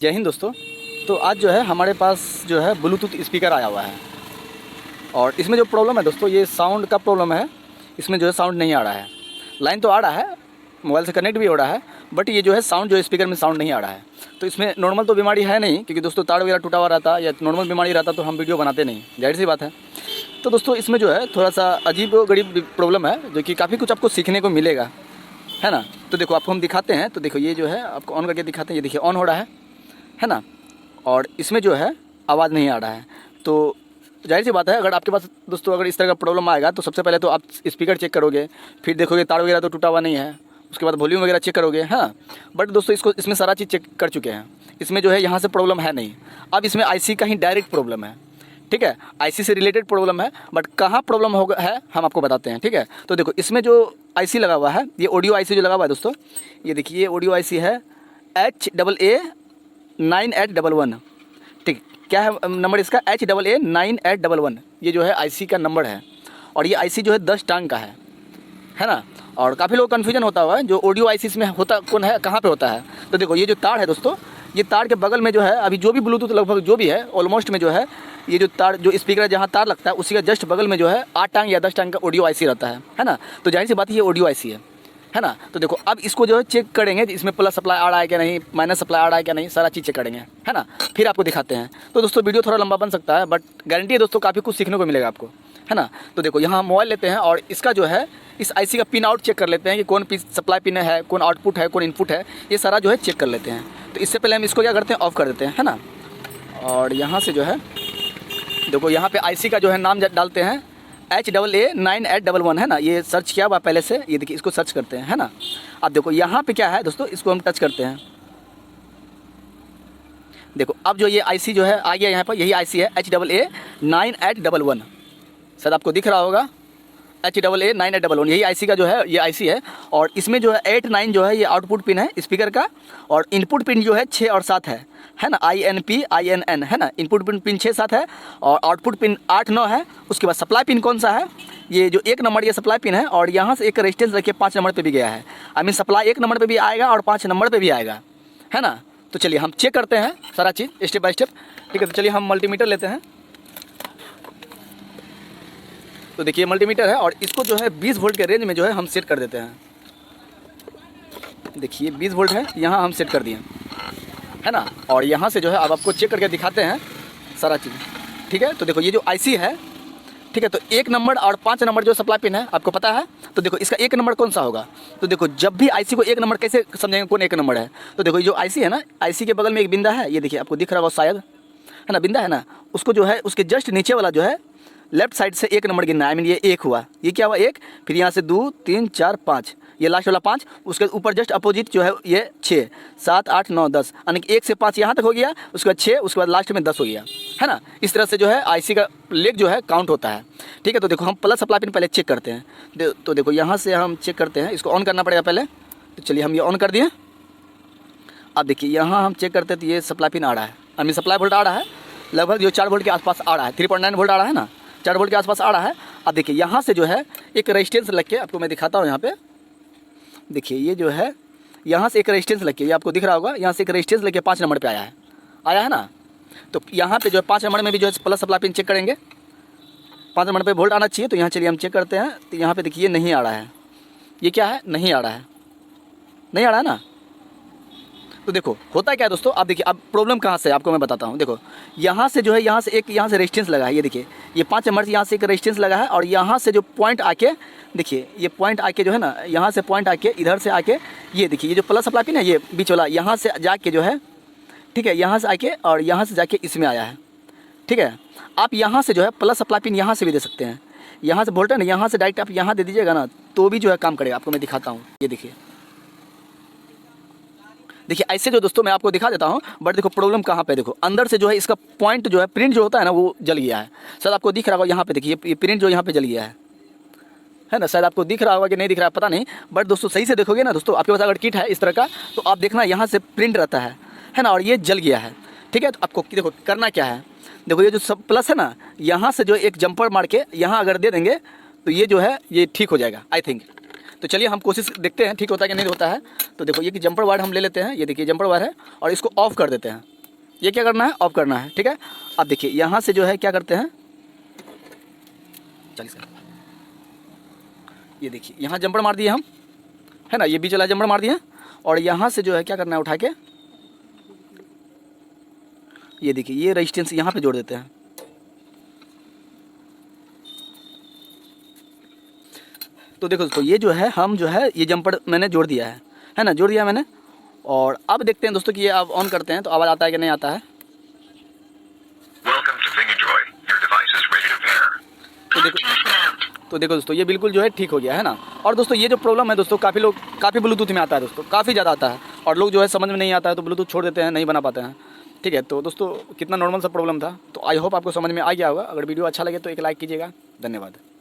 जय हिंद दोस्तों। तो आज जो है हमारे पास जो है ब्लूटूथ स्पीकर आया हुआ है और इसमें जो प्रॉब्लम है दोस्तों, ये साउंड का प्रॉब्लम है। इसमें जो है साउंड नहीं आ रहा है। लाइन तो आ रहा है, मोबाइल से कनेक्ट भी हो रहा है, बट ये जो है साउंड जो स्पीकर में साउंड नहीं आ रहा है। तो इसमें नॉर्मल तो बीमारी है नहीं, क्योंकि दोस्तों तार वगैरह टूटा हुआ रहता या नॉर्मल बीमारी रहता तो हम वीडियो बनाते नहीं, जाहिर सी बात है। तो दोस्तों इसमें जो है थोड़ा सा अजीब गरीब प्रॉब्लम है, जो कि काफ़ी कुछ आपको सीखने को मिलेगा, है ना। तो देखो आपको हम दिखाते हैं। तो देखो ये जो है आपको ऑन करके दिखाते हैं। ये देखिए ऑन हो रहा है ना। और इसमें जो है आवाज़ नहीं आ रहा है। तो जाहिर सी बात है, अगर आपके पास दोस्तों अगर इस तरह का प्रॉब्लम आएगा तो सबसे पहले तो आप स्पीकर चेक करोगे, फिर देखोगे तार वगैरह तो टूटा हुआ नहीं है, उसके बाद वॉल्यूम वगैरह चेक करोगे, हाँ। बट दोस्तों इसमें सारा चीज़ चेक कर चुके हैं। इसमें जो है यहाँ से प्रॉब्लम है नहीं। अब इसमें आईसी का ही डायरेक्ट प्रॉब्लम है, ठीक है। आईसी से रिलेटेड प्रॉब्लम है, बट कहाँ प्रॉब्लम होगा है हम आपको बताते हैं, ठीक है। तो देखो इसमें जो आईसी लगा हुआ है, ये ऑडियो आईसी जो लगा हुआ है दोस्तों, ये देखिए ये ऑडियो आईसी है HAA9811, ठीक। क्या है नंबर इसका? HAA9811। ये जो है आईसी का नंबर है और ये आईसी जो है 10 टांग का है ना। और काफ़ी लोग कन्फ्यूजन होता हुआ है जो ऑडियो आईसी इसमें होता कौन है, कहाँ पे होता है। तो देखो ये जो तार है दोस्तों, ये तार के बगल में जो है अभी जो भी ब्लूटूथ लगभग जो भी है ऑलमोस्ट में जो है ये जो तार जो स्पीकर है जहाँ तार लगता है उसी का जस्ट बगल में जो है 8 टांग या 10 टांग का ऑडियो आईसी रहता है ना। तो जाहिर सी बात ये ऑडियो आईसी है ना। तो देखो अब इसको जो है चेक करेंगे, इसमें प्लस सप्लाई आ रहा है क्या नहीं, माइनस सप्लाई आ रहा है क्या नहीं, सारा चीज़ चेक करेंगे, है ना। फिर आपको दिखाते हैं। तो दोस्तों वीडियो थोड़ा लंबा बन सकता है, बट गारंटी है दोस्तों काफ़ी कुछ सीखने को मिलेगा आपको, है ना। तो देखो यहाँ मोबाइल लेते हैं और इसका जो है इस आईसी का पिन आउट चेक कर लेते हैं कि कौन पिन सप्लाई पिन है, कौन आउटपुट है, कौन इनपुट है, ये सारा जो है चेक कर लेते हैं। तो इससे पहले हम इसको क्या करते हैं, ऑफ़ कर देते हैं, है ना। और यहाँ से जो है देखो यहाँ पे आईसी का जो है नाम डालते हैं HAA9811, है ना। ये सर्च किया हुआ पहले से, ये देखिए इसको सर्च करते हैं, है ना। अब देखो यहाँ पे क्या है दोस्तों, इसको हम टच करते हैं। देखो अब जो ये आईसी जो है आ गया यहाँ पर, यही आईसी है HAA9811, शायद आपको दिख रहा होगा HAA9811, यही आईसी का जो है ये आईसी है। और इसमें जो है 8 9 जो है ये आउटपुट पिन है स्पीकर का, और इनपुट पिन जो है 6 और 7 है ना, INP INN, है ना। इनपुट पिन 6 7 है और आउटपुट पिन 8 9 है। उसके बाद सप्लाई पिन कौन सा है, ये जो 1 नंबर ये सप्लाई पिन है, और यहाँ से एक रेजिस्टेंस रखिए 5 नंबर पे भी गया है। आई मीन सप्लाई 1 नंबर पे भी आएगा और 5 नंबर पे भी आएगा, है ना। तो चलिए हम चेक करते हैं सारा चीज़ स्टेप बाय स्टेप, ठीक है। तो चलिए हम मल्टीमीटर लेते हैं। तो देखिए मल्टीमीटर है और इसको जो है 20 वोल्ट के रेंज में जो है हम सेट कर देते हैं। देखिए 20 वोल्ट है, यहाँ हम सेट कर दिए, है ना। और यहाँ से जो है अब आपको चेक करके दिखाते हैं सारा चीज़, ठीक है। तो देखो ये जो आईसी है, ठीक है, तो 1 नंबर और 5 नंबर जो सप्लाई पिन है आपको पता है। तो देखो इसका 1 नंबर कौन सा होगा। तो देखो जब भी आईसी को 1 नंबर कैसे समझेंगे कौन 1 नंबर है। तो देखो ये जो आईसी है ना, आईसी के बगल में एक बिंदा है, ये देखिए आपको दिख रहा होगा शायद, है ना, बिंदा है ना। उसको जो है उसके जस्ट नीचे वाला जो है लेफ्ट साइड से 1 नंबर गिनना है। आई मीन ये 1 हुआ, ये क्या हुआ 1, फिर यहाँ से 2 3 4 5, ये लास्ट वाला 5, उसके ऊपर जस्ट अपोजिट जो है ये 6 7 8 9 10, यानी कि 1 से 5 यहाँ तक हो गया, उसके बाद 6, उसके बाद लास्ट में 10 हो गया, है ना। इस तरह से जो है आईसी का लेग जो है काउंट होता है, ठीक है। तो देखो हम प्लस सप्लाई पिन पहले चेक करते हैं। तो देखो यहाँ से हम चेक करते हैं, इसको ऑन करना पड़ेगा पहले। तो चलिए हम ये ऑन कर दिए। अब देखिए यहाँ हम चेक करते हैं तो ये सप्लाई पिन आ रहा है, आई मीन सप्लाई वोल्ट आ रहा है, लगभग जो 4 वोल्ट के आसपास आ रहा है, 3.9 वोल्ट आ रहा है ना, 4 वोल्ट के आसपास आ रहा है। अब देखिए यहाँ से जो है एक रेजिस्टेंस लग के आपको मैं दिखाता हूँ। यहाँ पे देखिए ये जो है यहाँ से एक रेजिस्टेंस लग के, ये आपको दिख रहा होगा, यहाँ से एक रेजिस्टेंस लेके 5 नंबर पे आया है ना। तो यहाँ पे जो है 5 नंबर में भी जो है प्लस सप्लाई पिन चेक करेंगे, 5 नंबर पे वोल्ट आना चाहिए। तो यहाँ चलिए हम चेक करते हैं। तो यहाँ पे देखिए नहीं आ रहा है, ये क्या है, नहीं आ रहा है, नहीं आ रहा है ना। तो देखो होता है क्या है दोस्तों, आप देखिए अब प्रॉब्लम कहाँ से आपको मैं बताता हूँ। देखो यहाँ से जो है यहाँ से रेजिस्टेंस लगा है, ये देखिए ये 5 नंबर से यहाँ से एक रेजिस्टेंस लगा है, और यहाँ से जो पॉइंट आके देखिए ये पॉइंट आके जो है ना, यहाँ से पॉइंट आके इधर से आके ये देखिए ये जो प्लस सप्लाई पिन है ये बीच वाला, यहाँ से जाके जो है, ठीक है, यहाँ से आके और यहाँ से जाके इसमें आया है, ठीक है। आप यहाँ से जो है प्लस सप्लाई पिन यहाँ से भी दे सकते हैं, यहाँ से वोल्टेज ना, यहाँ से डायरेक्ट आप यहाँ दे दीजिएगा ना, तो भी जो है काम करेगा। आपको मैं दिखाता हूँ, ये देखिए ऐसे जो दोस्तों मैं आपको दिखा देता हूँ। बट देखो प्रॉब्लम कहाँ पे, देखो अंदर से जो है इसका पॉइंट जो है प्रिंट जो होता है ना वो जल गया है। शायद आपको दिख रहा होगा यहाँ पे, देखिए ये प्रिंट जो यहाँ पे जल गया है ना। शायद आपको दिख रहा होगा कि नहीं दिख रहा है पता नहीं, बट दोस्तों सही से देखोगे ना दोस्तों, आपके पास अगर किट है इस तरह का तो आप देखना यहाँ से प्रिंट रहता है ना, और ये जल गया है, ठीक है। तो आपको देखो करना क्या है, देखो ये जो सब प्लस है ना, यहाँ से जो एक जंपर मार के यहाँ अगर दे देंगे तो ये जो है ये ठीक हो जाएगा आई थिंक। तो चलिए हम कोशिश देखते हैं ठीक होता है कि नहीं होता है। तो देखो ये कि जंपर वायर हम ले लेते हैं, ये देखिए जंपर वायर है, और इसको ऑफ कर देते हैं। ये क्या करना है, ऑफ करना है। ठीक है, अब देखिए यहाँ से जो है क्या करते हैं, चलिए सर, ये देखिए यहाँ जंपर मार दिए हम, है ना, ये बीच वाला जंपर मार दिए। और यहाँ से जो है क्या करना है, उठा के ये देखिए ये रेजिस्टेंस यहाँ पे जोड़ देते हैं। तो देखो दोस्तों, ये जो है हम जो है ये जंपर मैंने जोड़ दिया है ना, जोड़ दिया मैंने। और अब देखते हैं दोस्तों कि ये अब ऑन करते हैं तो आवाज़ आता है कि नहीं आता है। तो देखो दोस्तों, ये बिल्कुल जो है ठीक हो गया है ना। और दोस्तों ये जो प्रॉब्लम है दोस्तों, काफ़ी ब्लूटूथ में आता है दोस्तों, काफ़ी ज़्यादा आता है। और लोग जो है समझ में नहीं आता है तो ब्लूटूथ छोड़ देते हैं, नहीं बना पाते हैं। ठीक है, तो दोस्तों कितना नॉर्मल सा प्रॉब्लम था। तो आई होप आपको समझ में आ गया होगा। अगर वीडियो अच्छा लगे तो एक लाइक कीजिएगा। धन्यवाद।